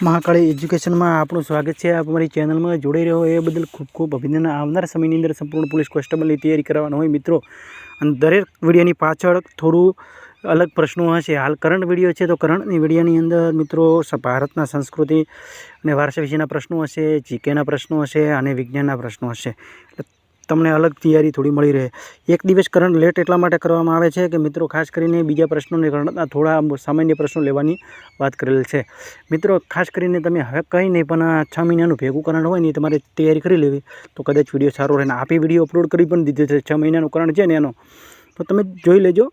Mahakali education में आपनु स्वागत है। आप हमारी चैनल में जोड़े रहो ए बदल खूब खूब अभिनंदन। आवनार समयनी अंदर संपूर्ण पुलिस कोन्स्टेबलनी तैयारी करवानो होय मित्रों, अने दरेक विडियोनी पाछळ थोड़ू अलग प्रश्नों हशे। हाल करंट विडियो है तो करंटनी विडियोनी अंदर मित्रों भारतना संस्कृति अने वारसा विशेना प्रश्नों हशे, जीकेना प्रश्नों हशे अने विज्ञानना प्रश्नों हशे। तमने अलग तैयारी थोड़ी मळी रहे। एक दिवस करंट लेट एटला माटे करवामां आवे छे कि मित्रों खास करीने बीजा प्रश्नोने करंटना थोड़ा सामान्य प्रश्नों लेवानी वात करेल छे। मित्रों खास करीने तमे हवे कंई नहीं पण 6 महीनानुं भेगुं करंट होय ने तमारे तैयारी करी लेवी तो कदाच विडियो सारो रहे। आपे विडियो अपलोड करी पण दीधो छे 6 महीनानुं करंट छे ने एनो, तो तमे जोई लेजो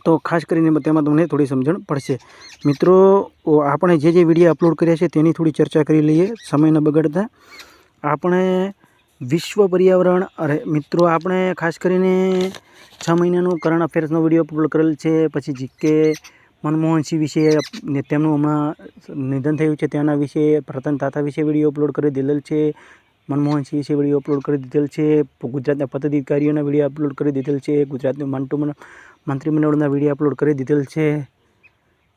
तो खास करीने तेमां तमने थोड़ी समझण पड़शे। मित्रों आपणे जे विडियो अपलोड कर्या छे तेनी थोड़ी चर्चा करी लईए समय न बगाड़ता। आपणे विश्व पर्यावरण अरे मित्रों आपणे खास करीने 6 महीनानुं करंट अफेर्सनो विडियो अपलोड करेल छे। पछी जीके मनमोहन सिंह विषे तेमनुं हमणां निधन थयुं छे तेना विषे रतन टाटा विषे विडियो अपलोड करी दीधेल छे। मनमोहन सिंह विषे विडियो अपलोड करी दीधेल छे। गुजरातना पदाधिकारीओना विडियो अपलोड करी दीधेल छे। गुजरातनुं मंत्रीमंडळना विडियो अपलोड करी दीधेल छे।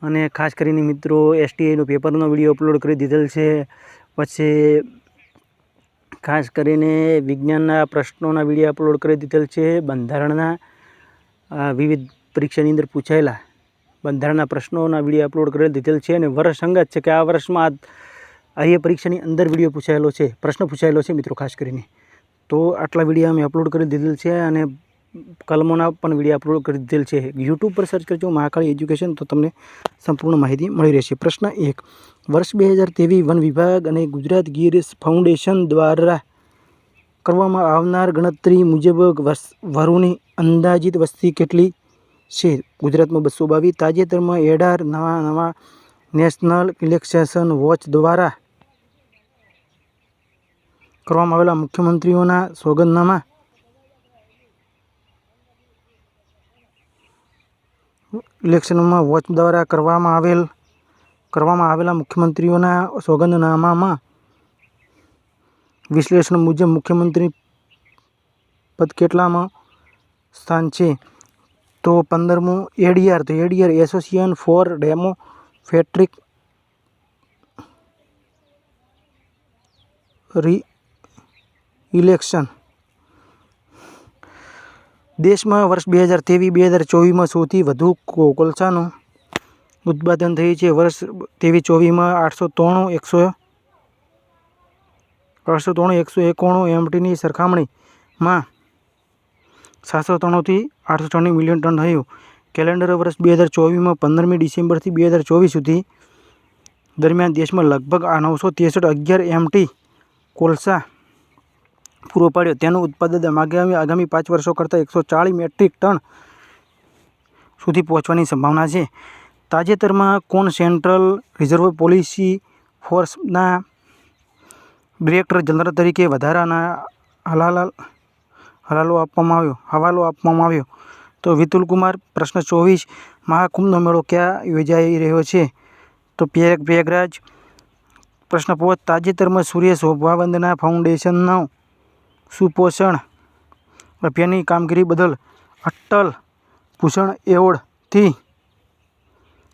अने खास करीने मित्रों एसटीआईनो पेपरनो विडियो अपलोड करी दीधेल छे। पछी खास करीने विज्ञानना प्रश्नोना विडियो अपलोड करी दीधेल छे। बंधारणना विविध परीक्षानी अंदर पूछायेला बंधारणना प्रश्नोना विडियो अपलोड करी दीधेल छे। अने वर्ष संगत छे कि आ वर्षमां आ परीक्षानी अंदर विडियो पूछायेलो छे, प्रश्न पूछायेलो छे मित्रों खास करीने। तो आटला विडियो अमे अपलोड करी दीधेल छे अने कलमोना पण विडियो अपलोड करी दीधेल छे। यूट्यूब पर सर्च करजो महाकाली एज्युकेशन तो तमने संपूर्ण माहिती मळी रहेशे। प्रश्न 1 वर्ष 2023 वन विभाग अने गुजरात गीर फाउंडेशन द्वारा करवामां आवनार गणतरी मुजब वरुनी अंदाजित वस्ती केटली छे? गुजरात में 222। ताजेतर में एडार नवा नेशनल इलेक्शन वॉच द्वारा करवामां आवेला मुख्यमंत्रीओना सोगंदनामा इलेक्शन में वॉच द्वारा करवामां आवेला मुख्यमंत्रीओना सोगंदनामामां विश्लेषण मुजब मुख्यमंत्री पद केटलामां स्थान छे? तो 15मुं एडीआर तो ADR association for democratic election. देश में वर्ष 2023-2024 में सौथी वधु कोळसानुं उत्पादन थयुं छे। वर्ष 23-24 में 893-191 एमटीनी सरखामणी में 793 थी 894 मिलियन टन थयुं। कैलेंडर वर्ष 2024 में 15 डिसेम्बर थी 2024 सुधी दरमियान देश में लगभग 963 एमटी कोळसा पूरो पाड्यो। तेनुं उत्पादन आगामी 5 वर्षों करता 140 मेट्रिक टन सुधी पहोंचवानी संभावना छे। ताजेतर में कोण सेंट्रल रिजर्व पॉलिसी फोर्सना डायरेक्टर जनरल तरीके वधाराना हवालो आपवामां आव्यो? तो विपुल कुमार। प्रश्न 24 महाकुंभनो मेळो क्या योजाई रह्यो छे? तो प्रयागराज। प्रश्न 5 ताजेतर में सूर्य शोभा वंदना फाउंडेशननो सुपोषण अभियाननी कामगीरी बदल अटल पोषण एवोर्ड थी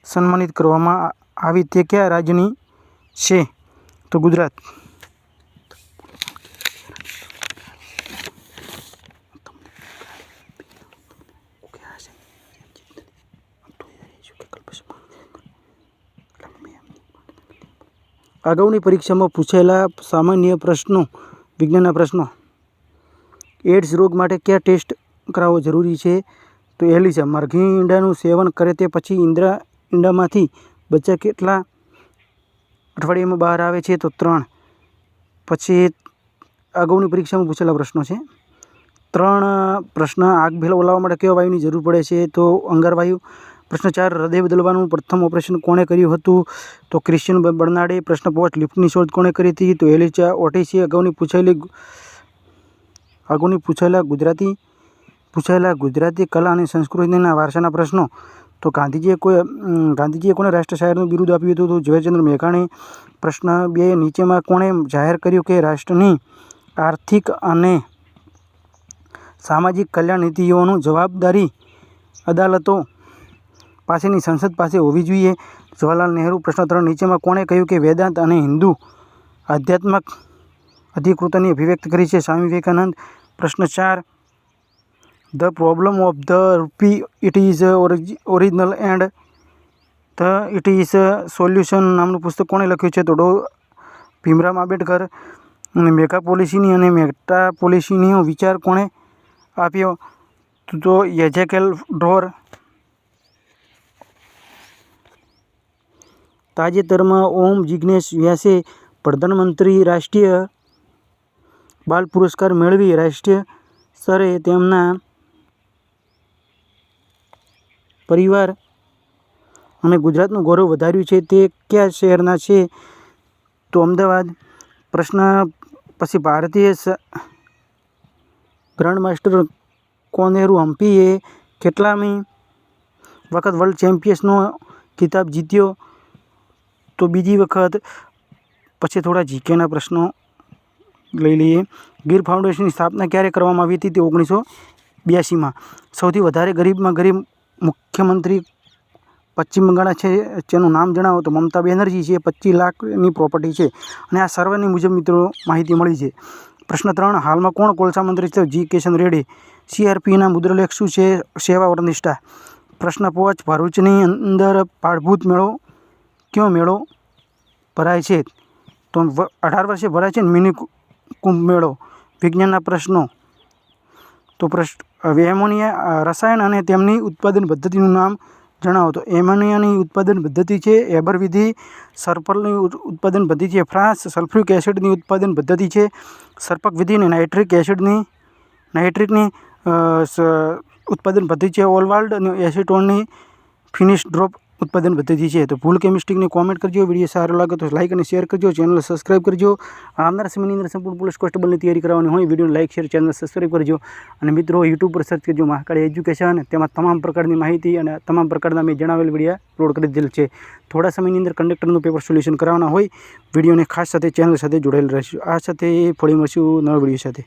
सन्मानित करवामां आवी ते क्या राज्यनी छे? तो गुजरात। अगाऊनी परीक्षा में पूछायेला सामान्य प्रश्नों विज्ञानना प्रश्नों। एड्स रोग माटे क्या टेस्ट करावो जरूरी है? तो एलिसा। मरघी ईंडानुं सेवन करे ते पछी ईंडामांथी बच्चा केटला अठवाडियामां बहार आवे छे? तो 3। पछी अगाऊनी परीक्षा में पूछेला प्रश्नों है 3 प्रश्न। आग फैलाववा माटे केवा वायुनी जरूर पड़े छे? तो अंगार वायु। प्रश्न 4 हृदय बदलवानुं प्रथम ऑपरेशन कोणे कर्युं हतुं? तो क्रिश्चियन बर्नार्डे। प्रश्न 5 लिफ्टनी शोध कोणे करी हती? तो एलिसा ओटिसी। अगाऊनी पूछायेला गुजराती कला अने संस्कृतिना वारसाना प्रश्नों। तो गांधीजीए कोने राष्ट्रशायरनुं बिरुद आप्युं हतुं? तो ઝવેરચંદ્ર મેઘાણી। प्रश्न 2 नीचेमां कोणे जाहेर कर्युं के राष्ट्रनी आर्थिक अने सामाजिक कल्याण नीतिओनुं जवाबदारी अदालतों પાસેની સંસદ પાસે હોવી જોઈએ? જવાહરલાલ નહેરુ. પ્રશ્ન 3, નીચેમાં કોણે કહ્યું કે વેદાંત અને હિન્દુ આધ્યાત્મક અધિકૃતની અભિવ્યક્ત કરી છે? સ્વામી વિવેકાનંદ. પ્રશ્ન 4, ધ પ્રોબ્લેમ ઓફ ધ રૂપી it is original and the it is solution નામનું પુસ્તક કોણે લખ્યું છે? તો ભીમરાવ આંબેડકર. અને મેગા પોલિસીની અને મેટા પોલિસીનો વિચાર કોણે આપ્યો? તો એઝેકેલ ડોર. તાજેતરમાં ઓમ જિગ્નેશ વ્યાસે પ્રધાનમંત્રી રાષ્ટ્રીય બાલ પુરસ્કાર મેળવી રાષ્ટ્રીય સ્તરે તેમના પરિવાર અને ગુજરાતનું ગૌરવ વધાર્યું છે. તે કયા શહેરના છે? તો અમદાવાદ. પ્રશ્ન પછી, ભારતીય ગ્રાન્ડમાસ્ટર કોનેરુ હમ્પીએ કેટલામી વખત વર્લ્ડ ચેમ્પિયન્સનો ખિતાબ જીત્યો? તો બીજી વખત. પછી થોડા જીકેના પ્રશ્નો લઈ લઈએ. ગીર ફાઉન્ડેશનની સ્થાપના ક્યારે કરવામાં આવી હતી? તે 1982માં. સૌથી વધારે ગરીબમાં ગરીબ મુખ્યમંત્રી પશ્ચિમ બંગાળ છે, જેનું નામ જણાવો? તો મમતા બેનર્જી છે. 25 લાખની પ્રોપર્ટી છે. અને આ સર્વેની મુજબ મિત્રો માહિતી મળી છે. પ્રશ્ન 3, હાલમાં કોણ કોલસા મંત્રી છે? જી. કિશન રેડ્ડી. CRPના મુદ્રાલેખ શું છે? સેવા ઓર નિષ્ઠા. પ્રશ્ન 5, ભરૂચની અંદર પાળભૂત મેળો કયો મેળો ભરાય છે? તો 18 વર્ષે ભરાય છે મિની કુંભ મેળો. વિજ્ઞાનના પ્રશ્નો. તો એમોનિયા રસાયણ અને તેમની ઉત્પાદન પદ્ધતિનું નામ જણાવો? તો એમોનિયાની ઉત્પાદન પદ્ધતિ છે એબર વિધિ. સલ્ફરની ઉત્પાદન પદ્ધતિ છે ફ્રાન્સ. સલ્ફ્યુરિક એસિડની ઉત્પાદન પદ્ધતિ છે સર્પક વિધિ. અને નાઇટ્રિકની ઉત્પાદન પદ્ધતિ છે ઓલવાલ્ડ. અને એસિટોનની ફિનિશ ડ્રોપ ઉત્પાદન પદ્ધતિ છે. તો ભૂલ કેમિસ્ટ્રીની કોમેન્ટ કરજો. વિડીયો સારો લાગે તો લાઇક અને શેર કરજો. ચેનલ સબસ્ક્રાઈબ કરજો. આવનારા સમયની અંદર સંપૂર્ણ પોલીસ કોન્સ્ટેબલની તૈયારી કરવાની હોય વિડીયોને લાઇક શેર ચેનલ સબસ્ક્રાઈબ કરજો. અને મિત્રો યુટ્યુબ પર સર્ચ કરજો મહાકાળી એજ્યુકેશન. તેમાં તમામ પ્રકારની માહિતી અને તમામ પ્રકારના મેં જણાવેલ વિડીયો અપલોડ કરી દીધેલ છે. થોડા સમયની અંદર કંડક્ટરનું પેપર સોલ્યુશન કરાવવાના હોય વિડીયોને ખાસ સાથે ચેનલ સાથે જોડાયેલ રહેશું. આ સાથે ફરી મળશું નવા વિડીયો સાથે.